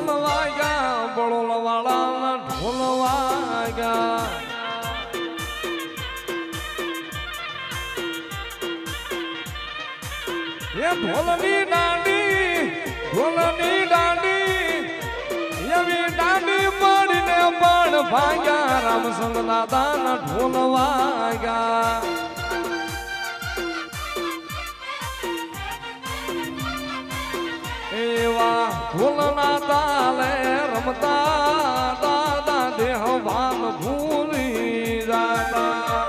રામસન વાગ્યા બળોલ વાળાના ઢોલ વાગ્યા એ ઢોલની દાંડી એવી દાંડી પડીને પણ ભાગ્યા રામસન દાદાના ઢોલ વાગ્યા એવા ઢોલના તાલે રમતા દાદા દેહવાન ભૂલી જાતા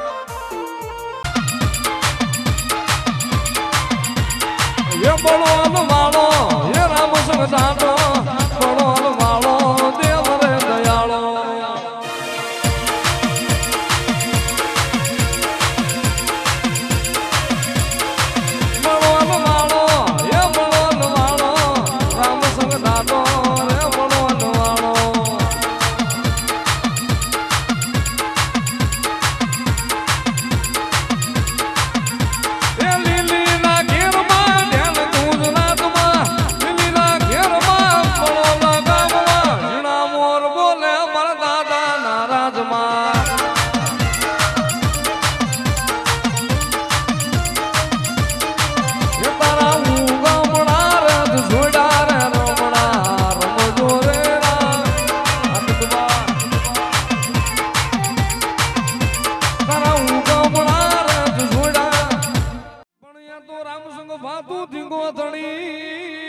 એ બળવાન વાળો એ રામસન દાદા